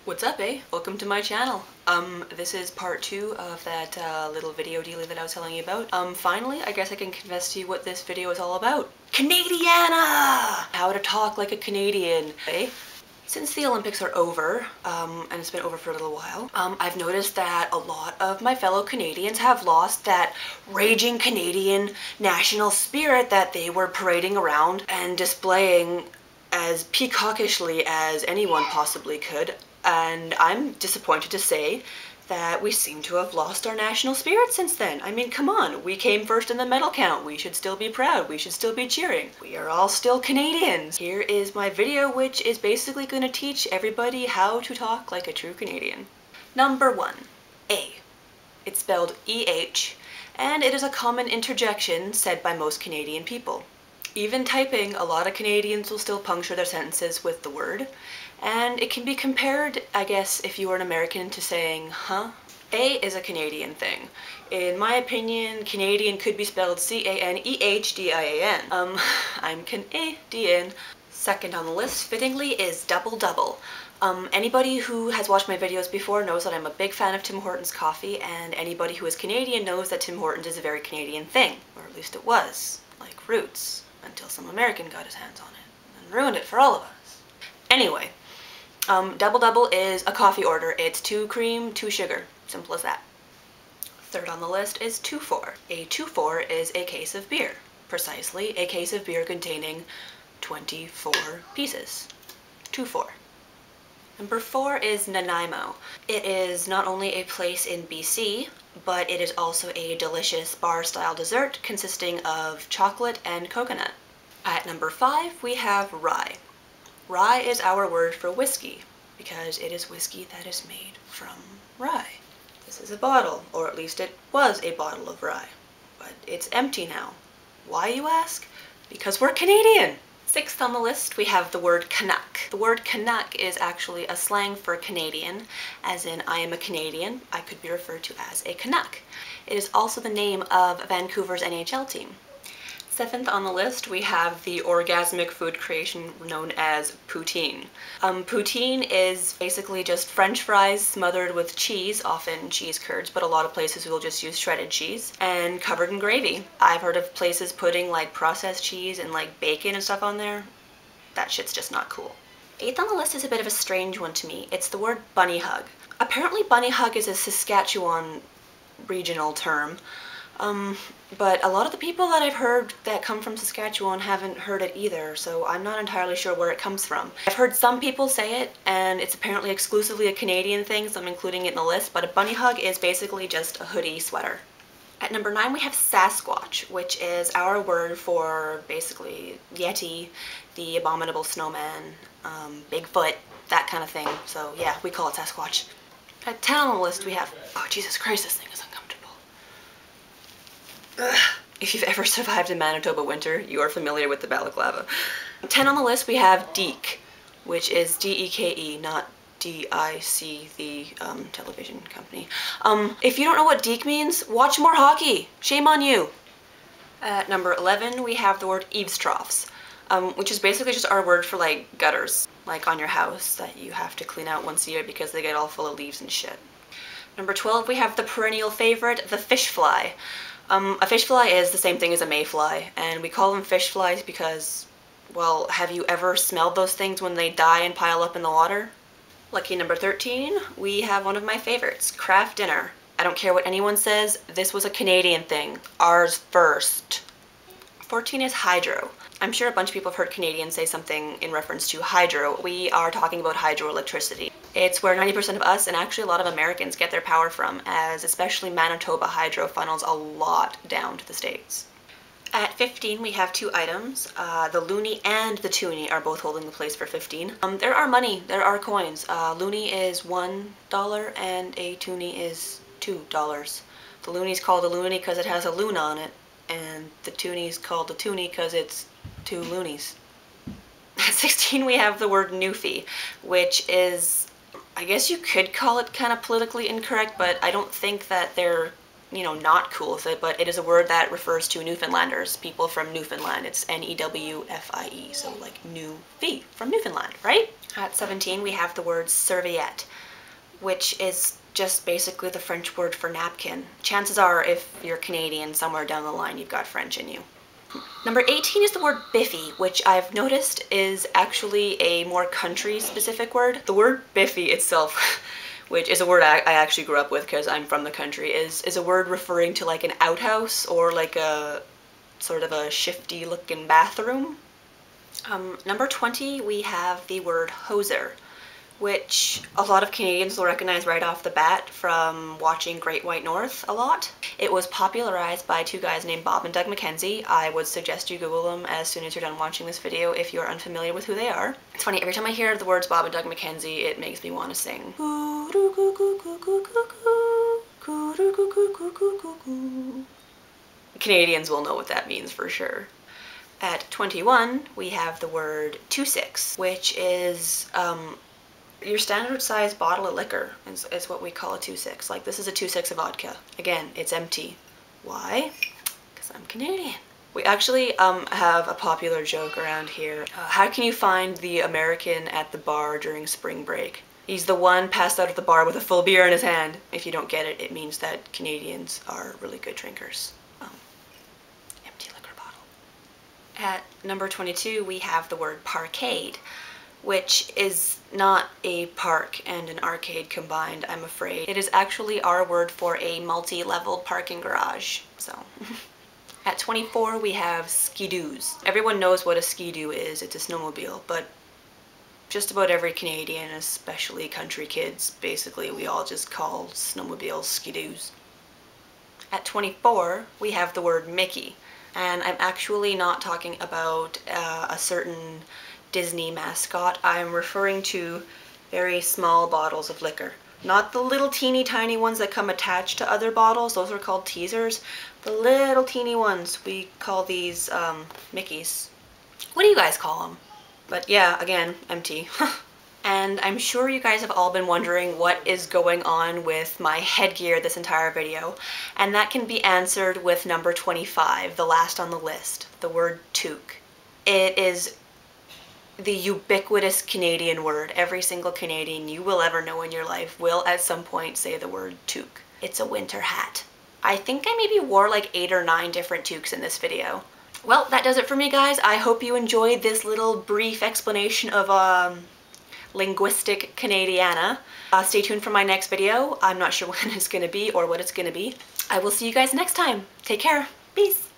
What's up, eh? Welcome to my channel. This is part 2 of that little video dealie that I was telling you about. Finally, I guess I can confess to you what this video is all about. Canadiana! How to talk like a Canadian, eh? Since the Olympics are over, and it's been over for a little while, I've noticed that a lot of my fellow Canadians have lost that raging Canadian national spirit that they were parading around and displaying as peacockishly as anyone possibly could. And I'm disappointed to say that we seem to have lost our national spirit since then. I mean, come on, we came first in the medal count. We should still be proud. We should still be cheering. We are all still Canadians. Here is my video, which is basically going to teach everybody how to talk like a true Canadian. Number 1, A. It's spelled E-H, and it is a common interjection said by most Canadian people. Even typing, a lot of Canadians will still puncture their sentences with the word, and it can be compared, I guess, if you were an American, to saying, huh? A is a Canadian thing. In my opinion, Canadian could be spelled C-A-N-E-H-D-I-A-N. I'm Can-eh-dian. Second on the list, fittingly, is double double. Anybody who has watched my videos before knows that I'm a big fan of Tim Hortons coffee, and anybody who is Canadian knows that Tim Hortons is a very Canadian thing, or at least it was, like Roots, until some American got his hands on it and ruined it for all of us. Anyway, double double is a coffee order. It's 2 cream, 2 sugar. Simple as that. Third on the list is 2-4. A 2-4 is a case of beer. Precisely, a case of beer containing 24 pieces. 2-4. Number 4 is Nanaimo. It is not only a place in BC, but it is also a delicious bar-style dessert consisting of chocolate and coconut. At number 5, we have rye. Rye is our word for whiskey, because it is whiskey that is made from rye. This is a bottle, or at least it was a bottle of rye, but it's empty now. Why, you ask? Because we're Canadian! Sixth on the list, we have the word Canuck. The word Canuck is actually a slang for Canadian, as in I am a Canadian. I could be referred to as a Canuck. It is also the name of Vancouver's NHL team. Seventh on the list, we have the orgasmic food creation known as poutine. Poutine is basically just French fries smothered with cheese, often cheese curds, but a lot of places will just use shredded cheese, and covered in gravy. I've heard of places putting like processed cheese and like bacon and stuff on there. That shit's just not cool. Eighth on the list is a bit of a strange one to me. It's the word bunny hug. Apparently bunny hug is a Saskatchewan regional term. But a lot of the people that I've heard that come from Saskatchewan haven't heard it either, so I'm not entirely sure where it comes from. I've heard some people say it, and it's apparently exclusively a Canadian thing, so I'm including it in the list, but a bunny hug is basically just a hoodie sweater. At number 9, we have Sasquatch, which is our word for basically Yeti, the abominable snowman, Bigfoot, that kind of thing. So yeah, we call it Sasquatch. At 10 on the list, we have, oh Jesus Christ, this thing is uncomfortable. Ugh. If you've ever survived a Manitoba winter, you are familiar with the balaclava. 10 on the list, we have Deke, which is D-E-K-E, not D-I-C, the television company. If you don't know what Deke means, watch more hockey. Shame on you. At number 11, we have the word eavesdrops, which is basically just our word for like gutters, like on your house that you have to clean out once a year because they get all full of leaves and shit. Number 12, we have the perennial favorite, the fish fly. A fish fly is the same thing as a mayfly, and we call them fish flies because, well, have you ever smelled those things when they die and pile up in the water? Lucky number 13, we have one of my favorites, craft dinner. I don't care what anyone says, this was a Canadian thing. Ours first. 14 is hydro. I'm sure a bunch of people have heard Canadians say something in reference to hydro. We are talking about hydroelectricity. It's where 90% of us, and actually a lot of Americans, get their power from, as especially Manitoba hydro funnels a lot down to the States. At 15, we have 2 items. The loonie and the toonie are both holding the place for 15. There are money, there are coins. Loonie is $1 and a toonie is $2. The loonie's called a loonie because it has a loon on it, and the toonie's called a toonie because it's 2 loonies. At 16, we have the word newfie, which is, I guess you could call it kind of politically incorrect, but I don't think that they're you know, not cool with it, but it is a word that refers to Newfoundlanders, people from Newfoundland. It's N-E-W-F-I-E, so like new-fie, from Newfoundland, right? At 17, we have the word serviette, which is just basically the French word for napkin. Chances are, if you're Canadian, somewhere down the line, you've got French in you. Number 18 is the word biffy, which I've noticed is actually a more country-specific word. The word biffy itself, which is a word I actually grew up with because I'm from the country, is a word referring to like an outhouse or like a sort of a shifty looking bathroom. Number 20, we have the word hoser, which a lot of Canadians will recognize right off the bat from watching Great White North a lot. It was popularized by two guys named Bob and Doug McKenzie. I would suggest you Google them as soon as you're done watching this video if you're unfamiliar with who they are. It's funny, every time I hear the words Bob and Doug McKenzie, it makes me want to sing. Canadians will know what that means for sure. At 21, we have the word 2-6, which is your standard size bottle of liquor is what we call a 2-6. Like, this is a 2-6 of vodka. Again, it's empty. Why? Because I'm Canadian. We actually have a popular joke around here. How can you find the American at the bar during spring break? He's the one passed out at the bar with a full beer in his hand. If you don't get it, it means that Canadians are really good drinkers. Empty liquor bottle. At number 22, we have the word parkade, which is not a park and an arcade combined, I'm afraid. It is actually our word for a multi-leveled parking garage, so. At 24, we have ski-doos. Everyone knows what a ski-doo is. It's a snowmobile, but just about every Canadian, especially country kids, basically we all just call snowmobiles ski-doos. At 24, we have the word Mickey, and I'm actually not talking about a certain Disney mascot. I'm referring to very small bottles of liquor. Not the little teeny tiny ones that come attached to other bottles, those are called teasers. The little teeny ones, we call these Mickeys. What do you guys call them? But yeah, again, empty. And I'm sure you guys have all been wondering what is going on with my headgear this entire video, and that can be answered with number 25, the last on the list, the word toque. It is the ubiquitous Canadian word. Every single Canadian you will ever know in your life will at some point say the word toque. It's a winter hat. I think I maybe wore like 8 or 9 different toques in this video. Well, that does it for me, guys. I hope you enjoyed this little brief explanation of linguistic Can-eh-dian. Stay tuned for my next video. I'm not sure when it's going to be or what it's going to be. I will see you guys next time. Take care. Peace.